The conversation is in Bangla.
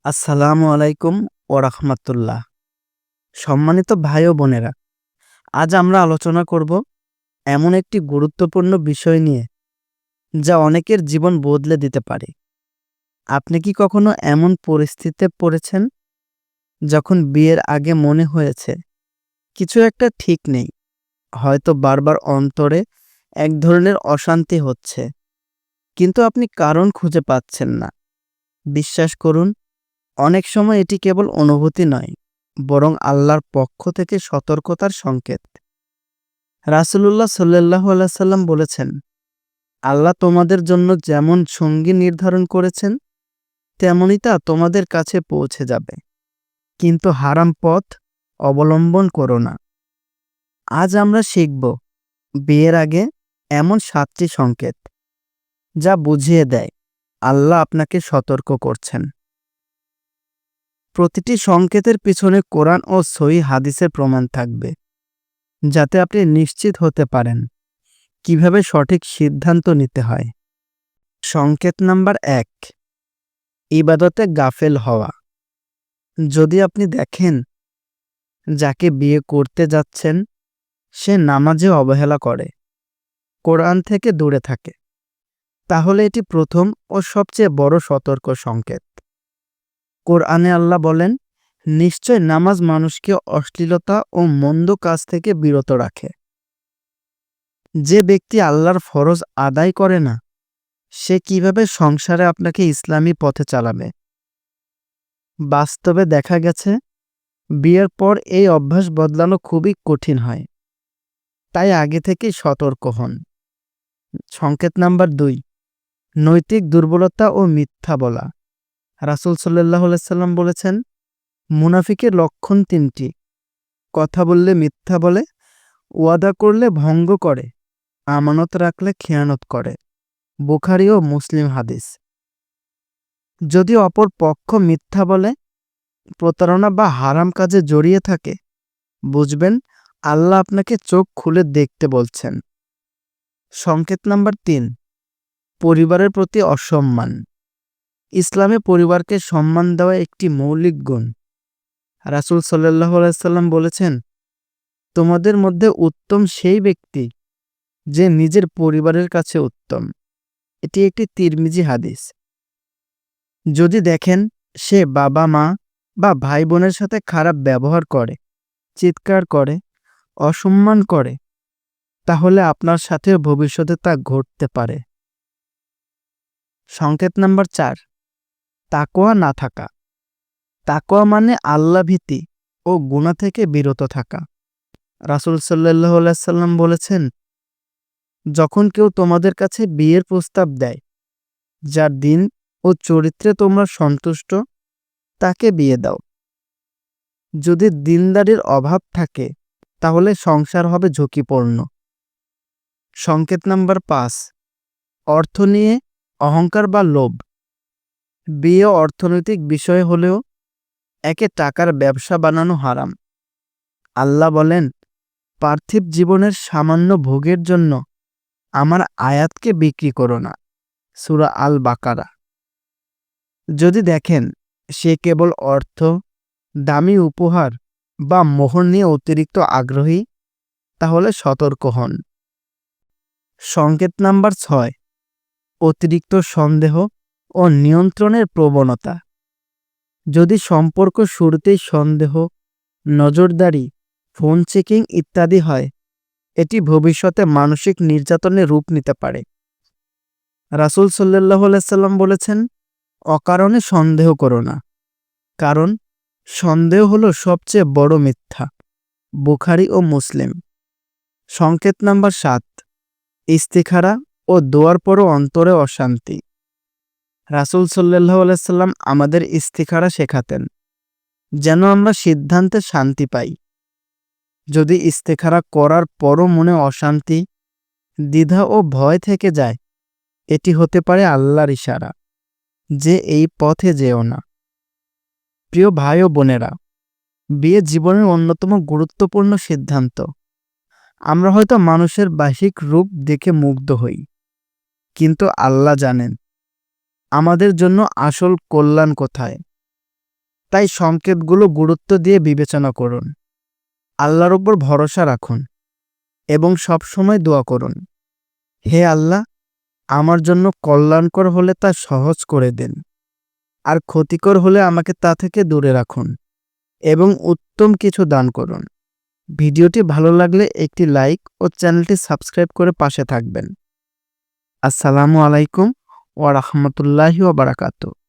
আসসালামু আলাইকুম ওরহমতুল্লাহ। সম্মানিত ভাই ও বোনেরা, আজ আমরা আলোচনা করব এমন একটি গুরুত্বপূর্ণ বিষয় নিয়ে যা অনেকের জীবন বদলে দিতে পারে। আপনি কি কখনো এমন পরিস্থিতিতে পড়েছেন যখন বিয়ের আগে মনে হয়েছে কিছু একটা ঠিক নেই, হয়তো বারবার অন্তরে এক ধরনের অশান্তি হচ্ছে, কিন্তু আপনি কারণ খুঁজে পাচ্ছেন না? বিশ্বাস করুন, অনেক সময় এটি কেবল অনুভূতি নয়, বরং আল্লাহর পক্ষ থেকে সতর্কতার সংকেত। রাসূলুল্লাহ সাল্লাল্লাহু আলাইহি সাল্লাম বলেছেন, আল্লাহ তোমাদের জন্য যেমন সঙ্গী নির্ধারণ করেছেন তেমনই তা তোমাদের কাছে পৌঁছে যাবে, কিন্তু হারাম পথ অবলম্বন করো না। আজ আমরা শিখব বিয়ের আগে এমন 7টি সংকেত যা বুঝিয়ে দেয় আল্লাহ আপনাকে সতর্ক করছেন। প্রতিটি সংকেতের পিছনে কোরআন ও সহিহ হাদিসের প্রমাণ থাকবে, যাতে আপনি নিশ্চিত হতে পারেন কিভাবে সঠিক সিদ্ধান্ত নিতে হয়। সংকেত নাম্বার 1, ইবাদতে গাফেল হওয়া। যদি আপনি দেখেন যাকে বিয়ে করতে যাচ্ছেন সে নামাজে অবহেলা করে, কোরআন থেকে দূরে থাকে, তাহলে এটি প্রথম ও সবচেয়ে বড় সতর্ক সংকেত। কোরআনে আল্লাহ বলেন, নিশ্চয় নামাজ মানুষকে অশ্লীলতা ও মন্দ কাজ থেকে বিরত রাখে। যে ব্যক্তি আল্লাহর ফরজ আদায় করে না, সে কিভাবে সংসারে আপনাকে ইসলামী পথে চালাবে? বাস্তবে দেখা গেছে বিয়ের পর এই অভ্যাস বদলানো খুবই কঠিন হয়, তাই আগে থেকেই সতর্ক হন। সংকেত নাম্বার 2, নৈতিক দুর্বলতা ও মিথ্যা বলা। রাসূল সাল্লাল্লাহু আলাইহি সাল্লাম বলেছেন, মুনাফিকের লক্ষণ 3টি: কথা বললে মিথ্যা বলে, ওয়াদা করলে ভঙ্গ করে, আমানত রাখলে খেয়ানত করে। বুখারী ও মুসলিম হাদিস। যদি অপর পক্ষ মিথ্যা বলে, প্রতারণা বা হারাম কাজে জড়িয়ে থাকে, বুঝবেন আল্লাহ আপনাকে চোখ খুলে দেখতে বলছেন। সংকেত নাম্বার 3, পরিবারের প্রতি অসম্মান। ইসলামে পরিবারকে সম্মান দেওয়া একটি মৌলিক গুণ। রাসূল সাল্লাল্লাহু আলাইহি সাল্লাম বলেছেন, তোমাদের মধ্যে উত্তম সেই ব্যক্তি যে নিজের পরিবারের কাছে উত্তম। এটি একটি তিরমিজি হাদিস। যদি দেখেন সে বাবা মা বা ভাই বোনের সাথে খারাপ ব্যবহার করে, চিৎকার করে, অসম্মান করে, তাহলে আপনার সাথেও ভবিষ্যতে তা ঘটতে পারে। সংকেত নাম্বার 4, তাকওয়া না থাকা। তাকওয়া মানে আল্লাহ ভীতি ও গুনাহ থেকে বিরত থাকা। রাসূল সাল্লাল্লাহু আলাইহি সাল্লাম বলেছেন, যখন কেউ তোমাদের কাছে বিয়ের প্রস্তাব দেয়, যার দিন ও চরিত্রে তোমরা সন্তুষ্ট, তাকে বিয়ে দাও। যদি দিনদারির অভাব থাকে, তাহলে সংসার হবে ঝুঁকিপূর্ণ। সংকেত নাম্বার 5, অর্থ নিয়ে অহংকার বা লোভ। বিয়ে অর্থনৈতিক বিষয় হলেও একে টাকার ব্যবসা বানানো হারাম। আল্লাহ বলেন, পার্থিব জীবনের সামান্য ভোগের জন্য আমার আয়াতকে বিক্রি করো না। সূরা আল বাকারা। যদি দেখেন সে কেবল অর্থ, দামি উপহার বা মোহর নিয়ে অতিরিক্ত আগ্রহী, তাহলে সতর্ক হন। সংকেত নাম্বার 6, অতিরিক্ত সন্দেহ ও নিয়ন্ত্রণের প্রবণতা। যদি সম্পর্ক শুরুতেই সন্দেহ, নজরদারি, ফোন চেকিং ইত্যাদি হয়, এটি ভবিষ্যতে মানসিক নির্যাতনের রূপ নিতে পারে। রাসূল সাল্লাল্লাহু আলাইহি সাল্লাম বলেছেন, অকারণে সন্দেহ করো না, কারণ সন্দেহ হলো সবচেয়ে বড় মিথ্যা। বুখারী ও মুসলিম। সংকেত নাম্বার 7, ইস্তিখারা ও দোয়ার পরও অন্তরে অশান্তি। রাসূল সাল্লাল্লাহু আলাইহি সাল্লাম আমাদের ইস্তিখারা শেখাতেন, যেন আমরা সিদ্ধান্তে শান্তি পাই। যদি ইস্তিখারা করার পরও মনে অশান্তি, দ্বিধা ও ভয় থেকে যায়, এটি হতে পারে আল্লাহর ইশারা যে এই পথে যেও না। প্রিয় ভাই ও বোনেরা, বিয়ে জীবনের অন্যতম গুরুত্বপূর্ণ সিদ্ধান্ত। আমরা হয়তো মানুষের বাহ্যিক রূপ দেখে মুগ্ধ হই, কিন্তু আল্লাহ জানেন আমাদের জন্য আসল কল্যাণ কোথায়। তাই সংকেতগুলো গুরুত্ব দিয়ে বিবেচনা করুন। আল্লাহর উপর ভরসা রাখুন এবং সবসময় দোয়া করুন, হে আল্লাহ, আমার জন্য কল্যাণকর হলে তা সহজ করে দিন, আর ক্ষতিকর হলে আমাকে তা থেকে দূরে রাখুন এবং উত্তম কিছু দান করুন। ভিডিওটি ভালো লাগলে একটি লাইক ও চ্যানেলটি সাবস্ক্রাইব করে পাশে থাকবেন। আসসালামু আলাইকুম ওয়া রাহমাতুল্লাহি ওয়া বারাকাতুহু।